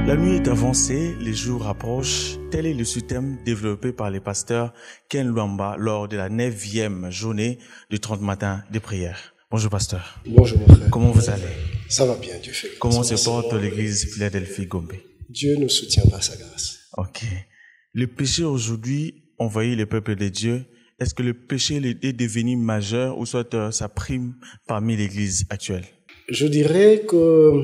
La nuit est avancée, les jours approchent. Tel est le sous-thème développé par les pasteurs Ken Luamba lors de la 9e journée du 30 matin de prière. Bonjour pasteur. Bonjour mon frère. Comment vous allez? Ça va bien, Dieu fait. Comment se porte l'église Philadelphie Gombe? Dieu nous soutient par sa grâce. Ok. Le péché aujourd'hui envahit le peuple de Dieu. Est-ce que le péché est devenu majeur ou soit ça prime parmi l'église actuelle? Je dirais que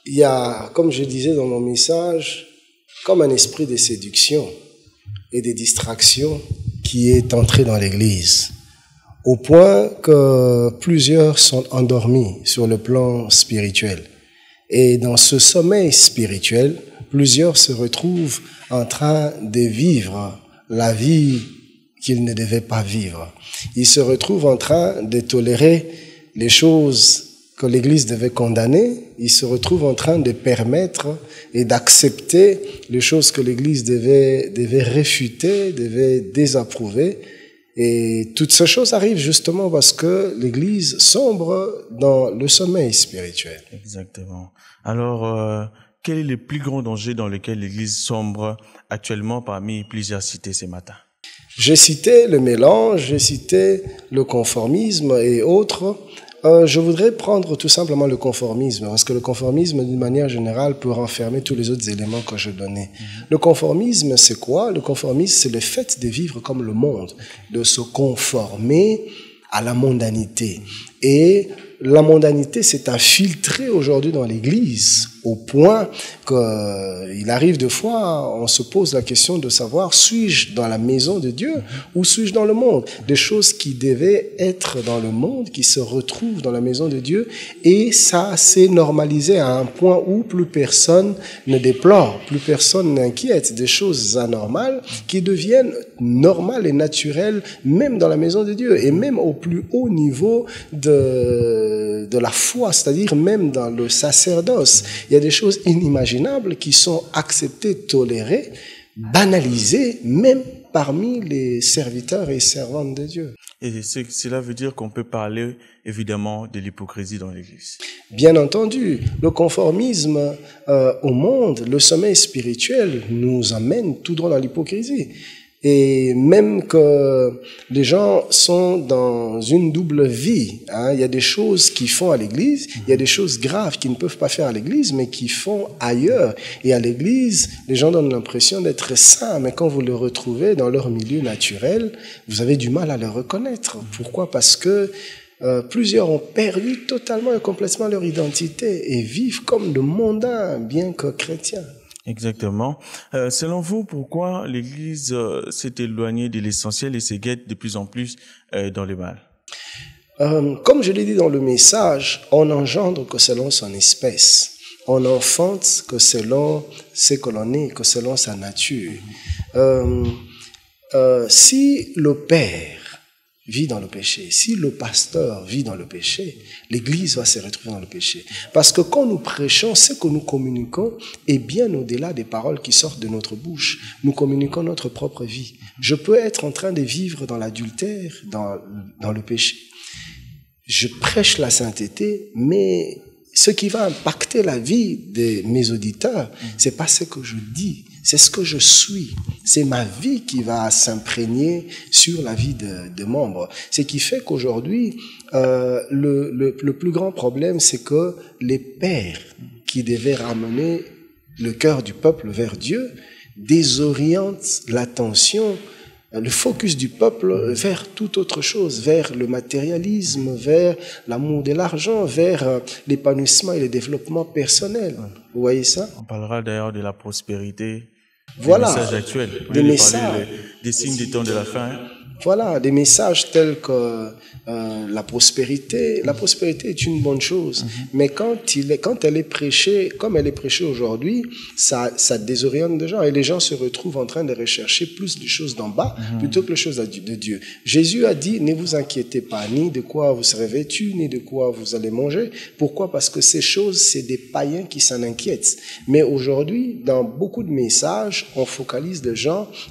il y a, comme je disais dans mon message, comme un esprit de séduction et de distraction qui est entré dans l'église, au point que plusieurs sont endormis sur le plan spirituel. Et dans ce sommeil spirituel, plusieurs se retrouvent en train de vivre la vie qu'ils ne devaient pas vivre. Ils se retrouvent en train de tolérer les choses que l'Église devait condamner. Ils se retrouvent en train de permettre et d'accepter les choses que l'Église devait réfuter, devait désapprouver. Et toutes ces choses arrivent justement parce que l'Église sombre dans le sommeil spirituel. Exactement. Alors, quel est le plus grand danger dans lequel l'Église sombre actuellement parmi plusieurs cités ce matin? J'ai cité le mélange, j'ai cité le conformisme et autres. Je voudrais prendre tout simplement le conformisme, parce que le conformisme, d'une manière générale, peut renfermer tous les autres éléments que je donnais. Le conformisme, c'est quoi? Le conformisme, c'est le fait de vivre comme le monde, de se conformer à la mondanité. Et la mondanité s'est infiltrée aujourd'hui dans l'Église, au point qu'il arrive de fois, on se pose la question de savoir, suis-je dans la maison de Dieu ou suis-je dans le monde? Des choses qui devaient être dans le monde, qui se retrouvent dans la maison de Dieu, et ça s'est normalisé à un point où plus personne ne déplore, plus personne n'inquiète, des choses anormales qui deviennent normales et naturelles, même dans la maison de Dieu, et même au plus haut niveau de la foi, c'est-à-dire même dans le sacerdoce. Il y a des choses inimaginables qui sont acceptées, tolérées, banalisées, même parmi les serviteurs et servantes de Dieu. Et cela veut dire qu'on peut parler évidemment de l'hypocrisie dans l'Église. Bien entendu, le conformisme au monde, le sommeil spirituel nous amène tout droit dans l'hypocrisie. Et même que les gens sont dans une double vie, hein. Il y a des choses qu'ils font à l'église, il y a des choses graves qu'ils ne peuvent pas faire à l'église, mais qu'ils font ailleurs. Et à l'église, les gens donnent l'impression d'être saints, mais quand vous les retrouvez dans leur milieu naturel, vous avez du mal à les reconnaître. Pourquoi? Parce que plusieurs ont perdu totalement et complètement leur identité et vivent comme de mondains, bien que chrétiens. Exactement. Selon vous, pourquoi l'Église s'est éloignée de l'essentiel et se guette de plus en plus dans le mal? Comme je l'ai dit dans le message, on engendre que selon son espèce. On enfante que selon ce que l'on est, que selon sa nature. Si le Père vit dans le péché, si le pasteur vit dans le péché, l'Église va se retrouver dans le péché. Parce que quand nous prêchons, ce que nous communiquons est bien au-delà des paroles qui sortent de notre bouche. Nous communiquons notre propre vie. Je peux être en train de vivre dans l'adultère, dans le péché. Je prêche la sainteté, mais ce qui va impacter la vie de mes auditeurs, c'est pas ce que je dis, c'est ce que je suis. C'est ma vie qui va s'imprégner sur la vie de membres. Ce qui fait qu'aujourd'hui, le plus grand problème, c'est que les pères qui devaient ramener le cœur du peuple vers Dieu désorientent l'attention, le focus du peuple vers toute autre chose, vers le matérialisme, vers l'amour de l'argent, vers l'épanouissement et le développement personnel. Vous voyez ça? On parlera d'ailleurs de la prospérité, voilà, des messages actuels. Des messages, des signes des temps de la fin. Voilà, des messages tels que la prospérité. La prospérité est une bonne chose, mais quand elle est prêchée, comme elle est prêchée aujourd'hui, ça désoriente les gens et les gens se retrouvent en train de rechercher plus les choses d'en bas plutôt que les choses de Dieu. Jésus a dit, ne vous inquiétez pas ni de quoi vous serez vêtus, ni de quoi vous allez manger. Pourquoi? Parce que ces choses, c'est des païens qui s'en inquiètent. Mais aujourd'hui, dans beaucoup de messages, on focalise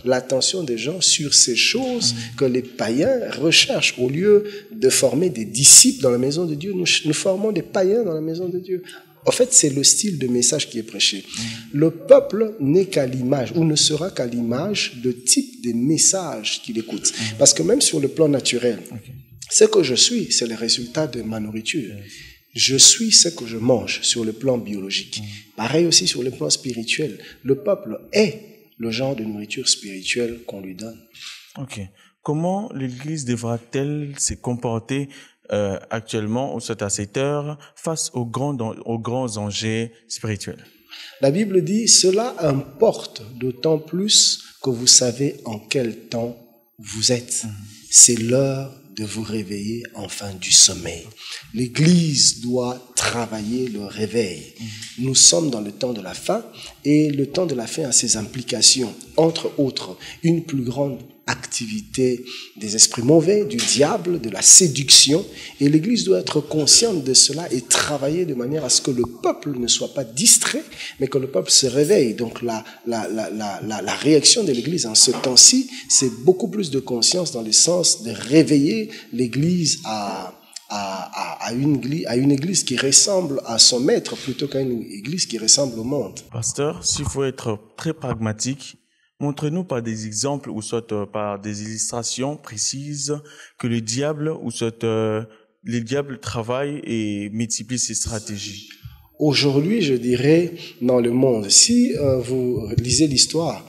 l'attention des gens sur ces choses que les païens recherchent. Au lieu de former des disciples dans la maison de Dieu, nous formons des païens dans la maison de Dieu. En fait, c'est le style de message qui est prêché. Le peuple n'est qu'à l'image, ou ne sera qu'à l'image de type de message qu'il écoute. Parce que même sur le plan naturel, ce que je suis, c'est le résultat de ma nourriture. Je suis ce que je mange sur le plan biologique. Pareil aussi sur le plan spirituel. Le peuple est le genre de nourriture spirituelle qu'on lui donne. Ok. Comment l'Église devra-t-elle se comporter actuellement, ou soit à cette heure, face aux grands enjeux spirituels? La Bible dit, cela importe d'autant plus que vous savez en quel temps vous êtes. C'est l'heure de vous réveiller enfin du sommeil. L'Église doit travailler le réveil. Nous sommes dans le temps de la fin et le temps de la fin a ses implications. Entre autres, une plus grande activité des esprits mauvais, du diable, de la séduction. Et l'Église doit être consciente de cela et travailler de manière à ce que le peuple ne soit pas distrait, mais que le peuple se réveille. Donc la réaction de l'Église en ce temps-ci, c'est beaucoup plus de conscience dans le sens de réveiller l'Église à une église qui ressemble à son maître plutôt qu'à une église qui ressemble au monde. Pasteur, s'il faut être très pragmatique, montrez-nous par des exemples ou soit par des illustrations précises que le diable travaille et multiplie ses stratégies. Aujourd'hui, je dirais, dans le monde, si vous lisez l'histoire,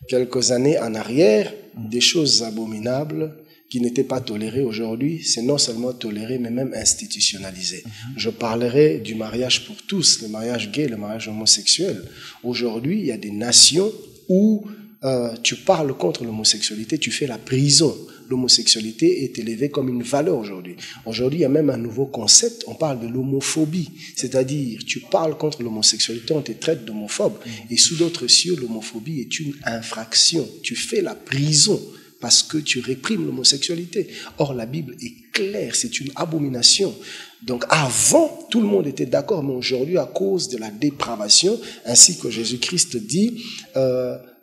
quelques années en arrière, des choses abominables qui n'étaient pas tolérées aujourd'hui, c'est non seulement toléré, mais même institutionnalisé. Je parlerai du mariage pour tous, le mariage gay, le mariage homosexuel. Aujourd'hui, il y a des nations où tu parles contre l'homosexualité, tu fais la prison. L'homosexualité est élevée comme une valeur aujourd'hui. Aujourd'hui, il y a même un nouveau concept, on parle de l'homophobie. C'est-à-dire, tu parles contre l'homosexualité, on te traite d'homophobe. Et sous d'autres cieux, l'homophobie est une infraction. Tu fais la prison parce que tu réprimes l'homosexualité. Or, la Bible est claire, c'est une abomination. Donc avant, tout le monde était d'accord, mais aujourd'hui, à cause de la dépravation, ainsi que Jésus-Christ dit,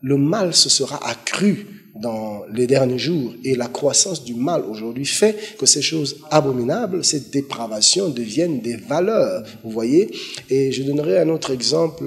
le mal se sera accru dans les derniers jours et la croissance du mal aujourd'hui fait que ces choses abominables, ces dépravations deviennent des valeurs, vous voyez. Et je donnerai un autre exemple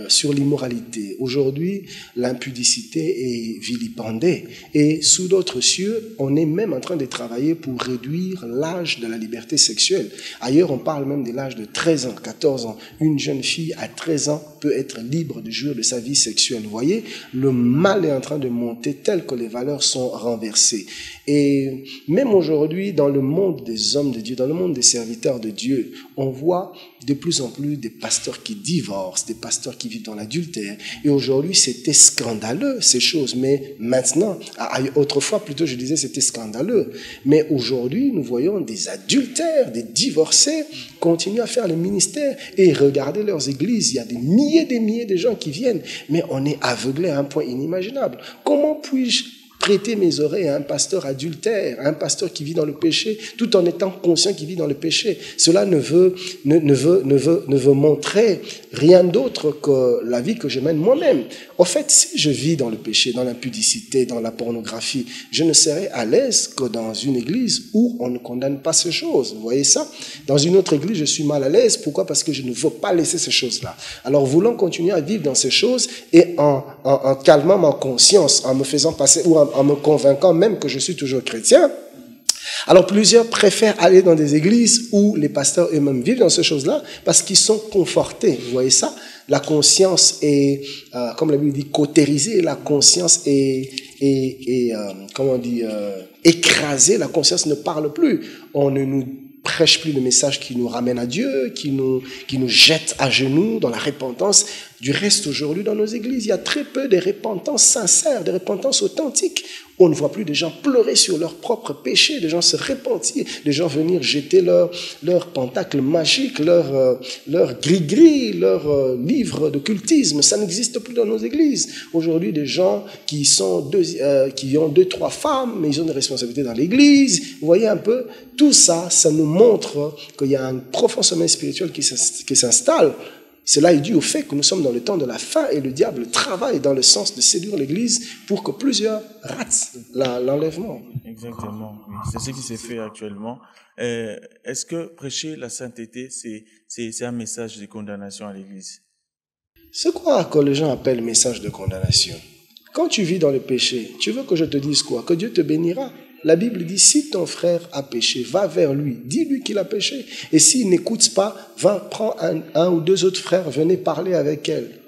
sur l'immoralité. Aujourd'hui, l'impudicité est vilipendée et sous d'autres cieux, on est même en train de travailler pour réduire l'âge de la liberté sexuelle. Ailleurs, on parle même de l'âge de 13 ans, 14 ans. Une jeune fille à 13 ans peut être libre de jouir de sa vie sexuelle. Vous voyez, le mal est en train de monter tel que les valeurs sont renversées. Et même aujourd'hui, dans le monde des hommes de Dieu, dans le monde des serviteurs de Dieu, on voit de plus en plus des pasteurs qui divorcent, des pasteurs qui vivent dans l'adultère. Et aujourd'hui, c'était scandaleux, ces choses. Mais maintenant, autrefois, plutôt, je disais c'était scandaleux. Mais aujourd'hui, nous voyons des adultères, des divorcés continuer à faire le ministère. Et regardez leurs églises, il y a des milliers de gens qui viennent. Mais on est aveuglé à un point inimaginable. Comment puis-je prêter mes oreilles à un pasteur adultère, à un pasteur qui vit dans le péché, tout en étant conscient qu'il vit dans le péché? Cela ne veut montrer rien d'autre que la vie que je mène moi-même. En fait, si je vis dans le péché, dans l'impudicité, dans la pornographie, je ne serai à l'aise que dans une église où on ne condamne pas ces choses. Vous voyez ça? Dans une autre église, je suis mal à l'aise. Pourquoi? Parce que je ne veux pas laisser ces choses-là. Alors, voulant continuer à vivre dans ces choses et en calmant ma conscience, en me faisant passer ou en me convainquant même que je suis toujours chrétien, alors plusieurs préfèrent aller dans des églises où les pasteurs eux-mêmes vivent dans ces choses-là parce qu'ils sont confortés. Vous voyez ça? La conscience est, comme la Bible dit, cautérisée. La conscience est écrasée. La conscience ne parle plus. On ne nous prêche plus le message qui nous ramène à Dieu, qui nous jette à genoux dans la repentance. Du reste, aujourd'hui, dans nos églises, il y a très peu de repentance sincère, de repentance authentique. On ne voit plus des gens pleurer sur leurs propres péchés, des gens se repentir, des gens venir jeter leur pentacle magique, leur gris-gris, leur livre d'occultisme. Ça n'existe plus dans nos églises. Aujourd'hui, des gens qui ont 2-3 femmes, mais ils ont des responsabilités dans l'église. Vous voyez un peu, tout ça, ça nous montre qu'il y a un profond sommeil spirituel qui s'installe. Cela est dû au fait que nous sommes dans le temps de la fin et le diable travaille dans le sens de séduire l'Église pour que plusieurs ratent l'enlèvement. Exactement, oui. C'est ce qui s'est fait actuellement. Est-ce que prêcher la sainteté, c'est un message de condamnation à l'Église? C'est quoi que les gens appellent message de condamnation? Quand tu vis dans le péché, tu veux que je te dise quoi? Que Dieu te bénira. La Bible dit, si ton frère a péché, va vers lui, dis-lui qu'il a péché. Et s'il n'écoute pas, va prendre un ou deux autres frères, venez parler avec elle.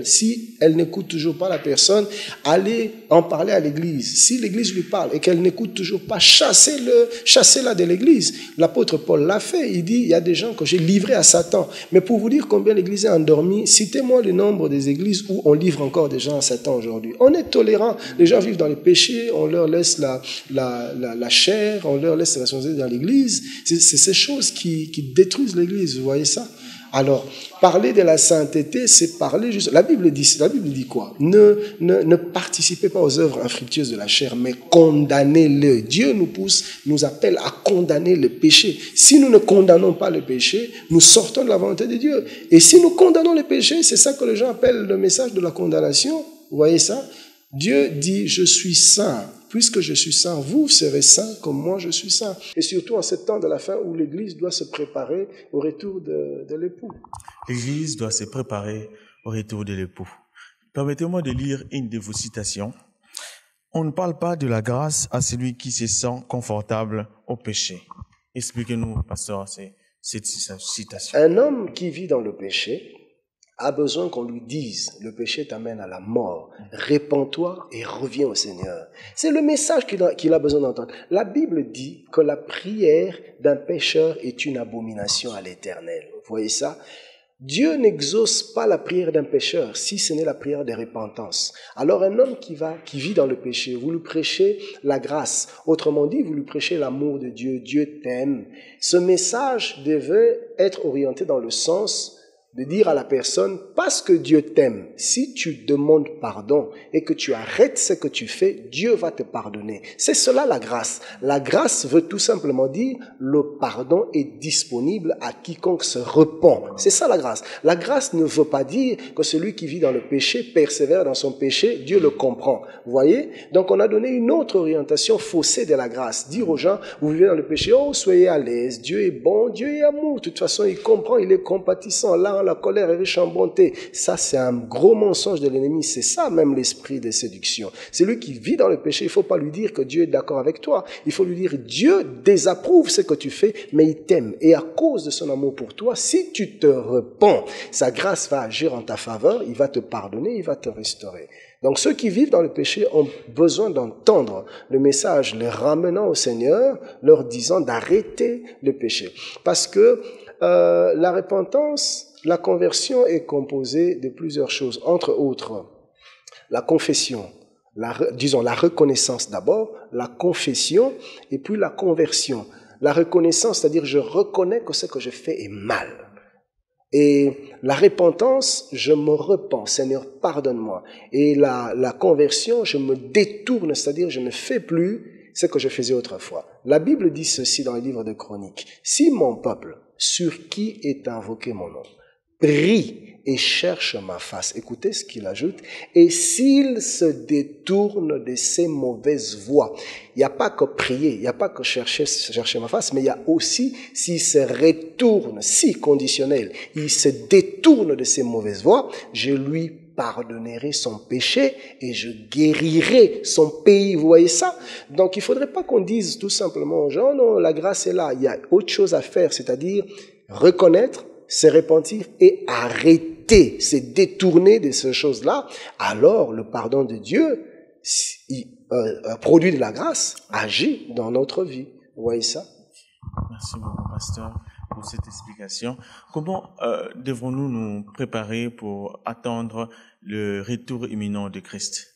Si elle n'écoute toujours pas la personne, allez en parler à l'église. Si l'église lui parle et qu'elle n'écoute toujours pas, chassez-la de l'église. L'apôtre Paul l'a fait. Il dit, il y a des gens que j'ai livrés à Satan. Mais pour vous dire combien l'église est endormie, citez-moi le nombre des églises où on livre encore des gens à Satan aujourd'hui. On est tolérant. Les gens vivent dans les péchés, on leur laisse la chair, on leur laisse la responsabilité dans l'église. C'est ces choses qui détruisent l'église. Vous voyez ça? Alors, parler de la sainteté, c'est parler juste... La Bible dit quoi? Ne participez pas aux œuvres infructueuses de la chair, mais condamnez-le. Dieu nous appelle à condamner le péché. Si nous ne condamnons pas le péché, nous sortons de la volonté de Dieu. Et si nous condamnons le péché, c'est ça que les gens appellent le message de la condamnation. Vous voyez ça? Dieu dit, je suis saint. Puisque je suis saint, vous serez saints comme moi je suis saint. Et surtout en ce temps de la fin où l'Église doit se préparer au retour de l'époux. L'Église doit se préparer au retour de l'époux. Permettez-moi de lire une de vos citations. On ne parle pas de la grâce à celui qui se sent confortable au péché. Expliquez-nous, pasteur, cette citation. Un homme qui vit dans le péché a besoin qu'on lui dise, le péché t'amène à la mort, répands-toi et reviens au Seigneur. C'est le message qu'il a besoin d'entendre. La Bible dit que la prière d'un pécheur est une abomination à l'Éternel. Vous voyez ça? Dieu n'exauce pas la prière d'un pécheur si ce n'est la prière de repentance. Alors un homme qui vit dans le péché, vous lui prêchez la grâce. Autrement dit, vous lui prêchez l'amour de Dieu. Dieu t'aime. Ce message devait être orienté dans le sens de dire à la personne, parce que Dieu t'aime, si tu demandes pardon et que tu arrêtes ce que tu fais, Dieu va te pardonner. C'est cela la grâce. La grâce veut tout simplement dire, le pardon est disponible à quiconque se repent. C'est ça la grâce. La grâce ne veut pas dire que celui qui vit dans le péché persévère dans son péché, Dieu le comprend. Vous voyez? Donc on a donné une autre orientation faussée de la grâce. Dire aux gens, vous vivez dans le péché, oh soyez à l'aise, Dieu est bon, Dieu est amour. De toute façon, il comprend, il est compatissant. Là, la colère est riche en bonté. Ça, c'est un gros mensonge de l'ennemi. C'est ça même l'esprit de séduction. Celui qui vit dans le péché, il ne faut pas lui dire que Dieu est d'accord avec toi. Il faut lui dire, Dieu désapprouve ce que tu fais, mais il t'aime. Et à cause de son amour pour toi, si tu te repens, sa grâce va agir en ta faveur, il va te pardonner, il va te restaurer. Donc ceux qui vivent dans le péché ont besoin d'entendre le message, les ramenant au Seigneur, leur disant d'arrêter le péché. Parce que la repentance, la conversion est composée de plusieurs choses, entre autres la confession, la reconnaissance d'abord, la confession et puis la conversion. La reconnaissance, c'est-à-dire je reconnais que ce que je fais est mal. Et la repentance, je me repens, Seigneur, pardonne-moi. Et la conversion, je me détourne, c'est-à-dire je ne fais plus ce que je faisais autrefois. La Bible dit ceci dans le livre de Chroniques. Si mon peuple, sur qui est invoqué mon nom, prie et cherche ma face. Écoutez ce qu'il ajoute. Et s'il se détourne de ses mauvaises voies. Il n'y a pas que prier, il n'y a pas que chercher ma face, mais il y a aussi s'il se retourne, si conditionnel, il se détourne de ses mauvaises voies, je lui pardonnerai son péché et je guérirai son pays. Vous voyez ça? Donc il ne faudrait pas qu'on dise tout simplement aux gens, non, la grâce est là. Il y a autre chose à faire, c'est-à-dire reconnaître, se repentir et arrêter, se détourner de ces choses-là. Alors le pardon de Dieu, produit de la grâce, agit dans notre vie. Vous voyez ça? Merci beaucoup, pasteur, pour cette explication. Comment devons-nous nous préparer pour attendre le retour imminent de Christ?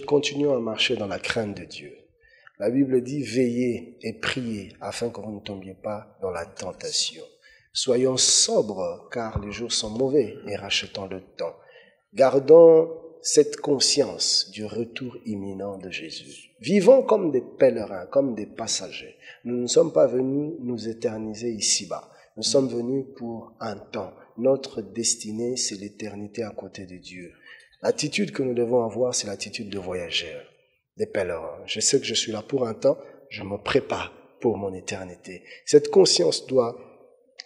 Continuons à marcher dans la crainte de Dieu. La Bible dit, veillez et priez afin que vous ne tombiez pas dans la tentation. Soyons sobres, car les jours sont mauvais, et rachetons le temps. Gardons cette conscience du retour imminent de Jésus. Vivons comme des pèlerins, comme des passagers. Nous ne sommes pas venus nous éterniser ici-bas. Nous sommes venus pour un temps. notre destinée, c'est l'éternité à côté de Dieu. L'attitude que nous devons avoir, c'est l'attitude de voyageurs, des pèlerins. Je sais que je suis là pour un temps, je me prépare pour mon éternité. Cette conscience doit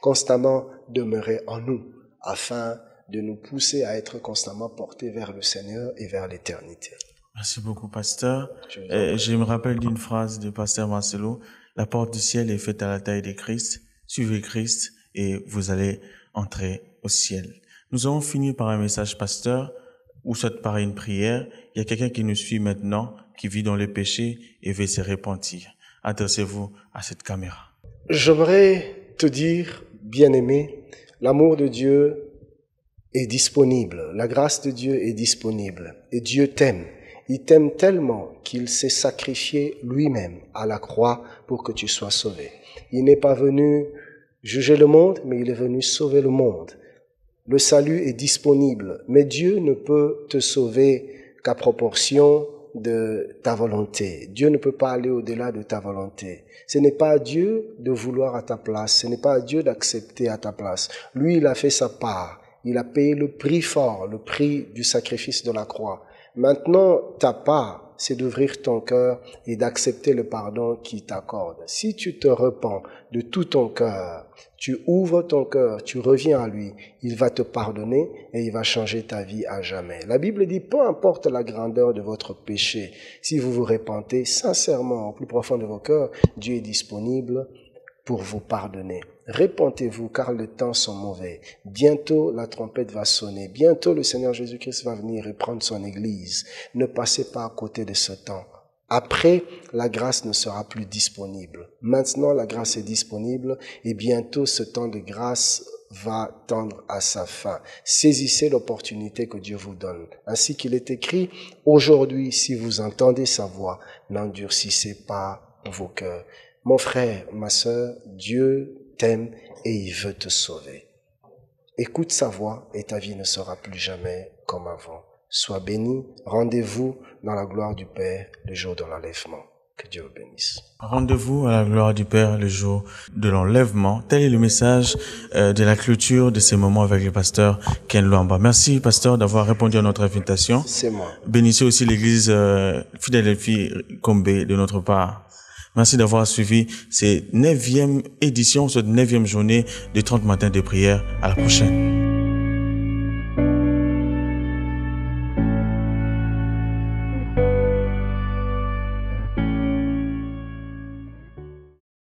constamment demeurer en nous, afin de nous pousser à être constamment portés vers le Seigneur et vers l'éternité. Merci beaucoup, pasteur. Je me rappelle d'une phrase de pasteur Marcelo: la porte du ciel est faite à la taille de Christ. Suivez Christ et vous allez entrer au ciel. Nous avons fini par un message, pasteur, ou soit par une prière. Il y a quelqu'un qui nous suit maintenant, qui vit dans le péché et veut se repentir. Adressez-vous à cette caméra. J'aimerais te dire, bien-aimé, l'amour de Dieu est disponible. La grâce de Dieu est disponible. Et Dieu t'aime. Il t'aime tellement qu'il s'est sacrifié lui-même à la croix pour que tu sois sauvé. Il n'est pas venu juger le monde, mais il est venu sauver le monde. Le salut est disponible, mais Dieu ne peut te sauver qu'à proportion de ta volonté. Dieu ne peut pas aller au-delà de ta volonté. Ce n'est pas à Dieu de vouloir à ta place, ce n'est pas à Dieu d'accepter à ta place. Lui, il a fait sa part. Il a payé le prix fort, le prix du sacrifice de la croix. Maintenant, ta part, c'est d'ouvrir ton cœur et d'accepter le pardon qu'il t'accorde. Si tu te repens de tout ton cœur, tu ouvres ton cœur, tu reviens à lui, il va te pardonner et il va changer ta vie à jamais. La Bible dit, peu importe la grandeur de votre péché, si vous vous repentez sincèrement au plus profond de vos cœurs, Dieu est disponible pour vous pardonner. Repentez-vous car les temps sont mauvais. Bientôt la trompette va sonner. Bientôt le Seigneur Jésus-Christ va venir et prendre son église. Ne passez pas à côté de ce temps. Après, la grâce ne sera plus disponible. Maintenant, la grâce est disponible et bientôt ce temps de grâce va tendre à sa fin. Saisissez l'opportunité que Dieu vous donne. Ainsi qu'il est écrit, aujourd'hui, si vous entendez sa voix, n'endurcissez pas vos cœurs. Mon frère, ma sœur, Dieu t'aime et il veut te sauver. Écoute sa voix et ta vie ne sera plus jamais comme avant. Sois béni. Rendez-vous dans la gloire du Père le jour de l'enlèvement. Que Dieu vous bénisse. Rendez-vous à la gloire du Père le jour de l'enlèvement. Tel est le message de la clôture de ces moments avec le pasteur Ken Luamba. Merci, pasteur, d'avoir répondu à notre invitation. C'est moi. Bénissez aussi l'église Philadelphie Combe de notre part. Merci d'avoir suivi cette 9e édition, cette 9e journée de 30 matins de prière. À la prochaine.